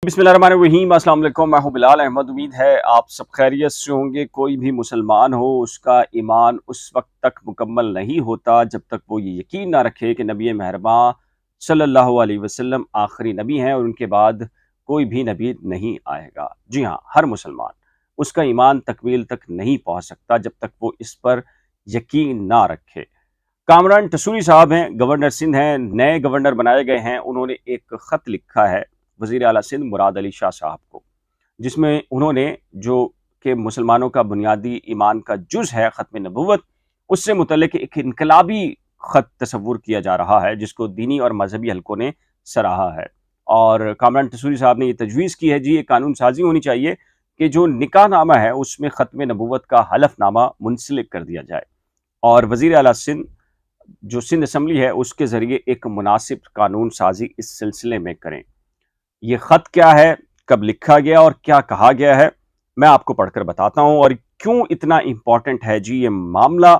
बिस्मिल्लाहिर्रहमानिर्रहीम। अस्सलाम वालेकुम। मैं हूं बिलाल अहमद। उम्मीद है आप सब खैरियत से होंगे। कोई भी मुसलमान हो, उसका ईमान उस वक्त तक मुकम्मल नहीं होता जब तक वो ये यकीन ना रखे कि नबी मेहरबां सल्लल्लाहु अलैहि वसल्लम आखिरी नबी हैं और उनके बाद कोई भी नबी नहीं आएगा। जी हाँ, हर मुसलमान उसका ईमान तकमील तक नहीं पहुंच सकता जब तक वो इस पर यकीन ना रखे। कामरान टसूरी साहब हैं, गवर्नर सिंध हैं, नए गवर्नर बनाए गए हैं। उन्होंने एक ख़त लिखा है वज़ीर आला सिंध मुराद अली शाह साहब को, जिसमें उन्होंने जो कि मुसलमानों का बुनियादी ईमान का जुज़ है ख़त्म नबूवत, उससे मुतल्लिक़ एक इनकलाबी ख़त तसव्वुर किया जा रहा है, जिसको दीनी और मजहबी हलकों ने सराहा है। और कामरान टसूरी साहब ने ये तजवीज़ की है जी, ये कानून साजी होनी चाहिए कि जो निकाह नामा है उसमें ख़त्म नबूवत का हलफनामा मुंसलिक कर दिया जाए और वज़ीर आला सिंध जो सिंध असम्बली है उसके ज़रिए एक मुनासिब कानून साजी इस सिलसिले में करें। ये ख़त क्या है, कब लिखा गया और क्या कहा गया है, मैं आपको पढ़कर बताता हूँ। और क्यों इतना इम्पॉर्टेंट है जी ये मामला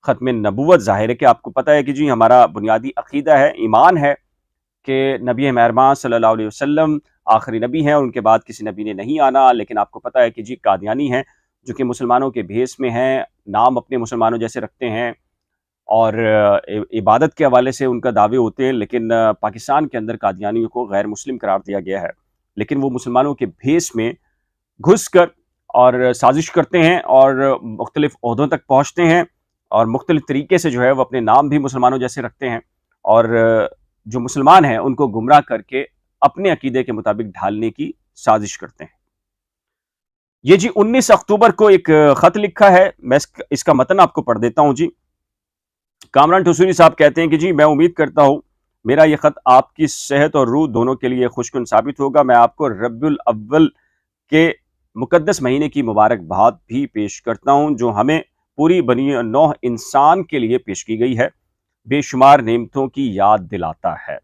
ख़त्म नबूवत। ज़ाहिर है कि आपको पता है कि जी हमारा बुनियादी अक़ीदा है, ईमान है कि नबी मेहरबां सल्लल्लाहु अलैहि वसल्लम आखिरी नबी हैं और उनके बाद किसी नबी ने नहीं आना। लेकिन आपको पता है कि जी कादियानी हैं, जो कि मुसलमानों के भेस में हैं, नाम अपने मुसलमानों जैसे रखते हैं और इबादत के हवाले से उनका दावे होते हैं। लेकिन पाकिस्तान के अंदर कादियानियों को गैर मुस्लिम करार दिया गया है, लेकिन वो मुसलमानों के भेस में घुस कर और साजिश करते हैं और मुख्तलिफ ओहदों तक पहुँचते हैं और मुख्तलिफ तरीके से जो है वो अपने नाम भी मुसलमानों जैसे रखते हैं और जो मुसलमान हैं उनको गुमराह करके अपने अकीदे के मुताबिक ढालने की साजिश करते हैं। ये जी 19 अक्टूबर को एक ख़त लिखा है, मैं इसका मतन आपको पढ़ देता हूँ जी। कामरान टसूरी साहब कहते हैं कि जी मैं उम्मीद करता हूँ मेरा ये ख़त आपकी सेहत और रूह दोनों के लिए खुशकुन साबित होगा। मैं आपको रब्बुल अव्वल के मुकद्दस महीने की मुबारकबाद भी पेश करता हूँ, जो हमें पूरी बनी नौह इंसान के लिए पेश की गई है, बेशुमार नेमतों की याद दिलाता है।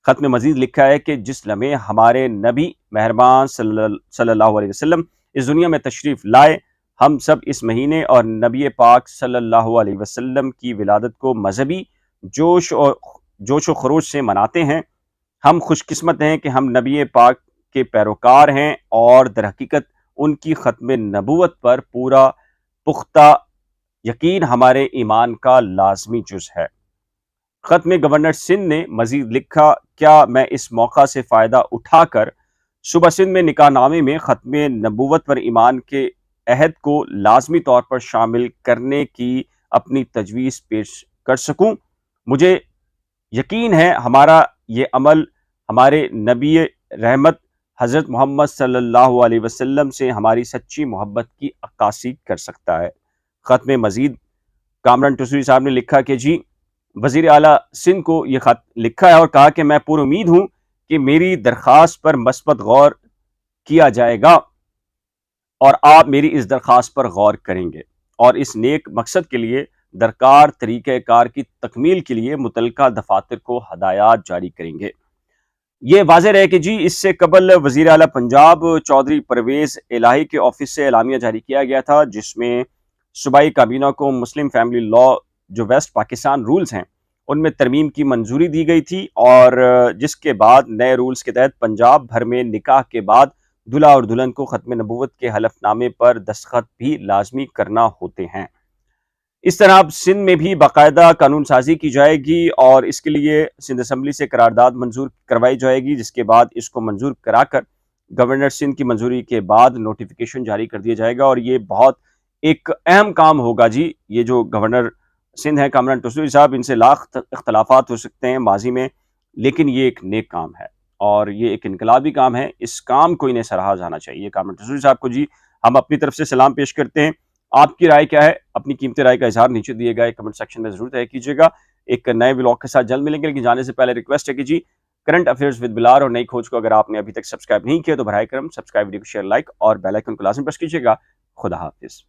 ख़त में मज़ीद लिखा है कि जिस लम्हे हमारे नबी मेहरबान सल्लल्लाहु अलैहि वसल्लम इस दुनिया में तशरीफ़ लाए, हम सब इस महीने और नबी पाक सल्लल्लाहु अलैहि वसल्लम की विलादत को मजहबी जोश व खरोश से मनाते हैं। हम खुशकिस्मत हैं कि हम नबी पाक के पैरोकार हैं और दर हकीकत उनकी ख़त्म नबूवत पर पूरा पुख्ता यकीन हमारे ईमान का लाजमी जुज़ है। ख़त में गवर्नर सिंध ने मज़ीद लिखा, क्या मैं इस मौका से फ़ायदा उठाकर सूबा सिंध में निकाहनामे में ख़त्म नबूवत पर ईमान के अहद को लाजमी तौर पर शामिल करने की अपनी तजवीज़ पेश कर सकूँ। मुझे यकीन है हमारा ये अमल हमारे नबी रहमत हज़रत मोहम्मद सल्लल्लाहु अलैहि वसल्लम से हमारी सच्ची मोहब्बत की अक्कासी कर सकता है। ख़त में मज़ीद कामरान टसूरी साहब ने लिखा कि जी वज़ीर आला सिंध को ये ख़त लिखा है और कहा कि मैं पुरुमीद हूँ कि मेरी दरख्वास्त पर मस्बत गौर किया जाएगा और आप मेरी इस दरख्वास्त पर गौर करेंगे और इस नेक मकसद के लिए दरकार तरीक़े कार की तकमील के लिए मुतल्लिका दफातर को हदायत जारी करेंगे। ये वाज़ेह रहे कि जी इससे कबल वज़ीर आला पंजाब चौधरी परवेज़ इलाही के ऑफिस से एलामिया जारी किया गया था, जिसमें सूबाई काबीना को मुस्लिम फैमिली लॉ जो वेस्ट पाकिस्तान रूल्स हैं उनमें तरमीम की मंजूरी दी गई थी और जिसके बाद नए रूल्स के तहत पंजाब भर में निकाह के बाद दुल्हा और दुल्हन को ख़त्म नबूवत के हलफनामे पर दस्तखत भी लाजमी करना होते हैं। इस तरह अब सिंध में भी बाकायदा कानून साजी की जाएगी और इसके लिए सिंध असम्बली से करारदाद मंजूर करवाई जाएगी, जिसके बाद इसको मंजूर कराकर गवर्नर सिंध की मंजूरी के बाद नोटिफिकेशन जारी कर दिया जाएगा। और ये बहुत एक अहम काम होगा जी। ये जो गवर्नर सिंध है कामरान टसूरी साहब, इनसे लाख इख्तलाफात हो सकते हैं माजी में, लेकिन ये एक नेक काम है और ये एक इनकलाबी काम है। इस काम को इन्हें सराहा जाना चाहिए। कामरान टसूरी साहब को जी हम अपनी तरफ से सलाम पेश करते हैं। आपकी राय क्या है? अपनी कीमती राय का इजहार नीचे दिए गए कमेंट सेक्शन में जरूर तय कीजिएगा। एक नए व्लॉग के साथ जल्द मिलेंगे, लेकिन जाने से पहले रिक्वेस्ट है कि जी करंट अफेयर्स विद बिलाल और नई खोज को अगर आपने अभी तक सब्सक्राइब नहीं किया तो बराए करम सब्सक्राइब, वीडियो को शेयर, लाइक और बेल आइकन को लाजमी प्रेस कीजिएगा। खुदा हाफिज।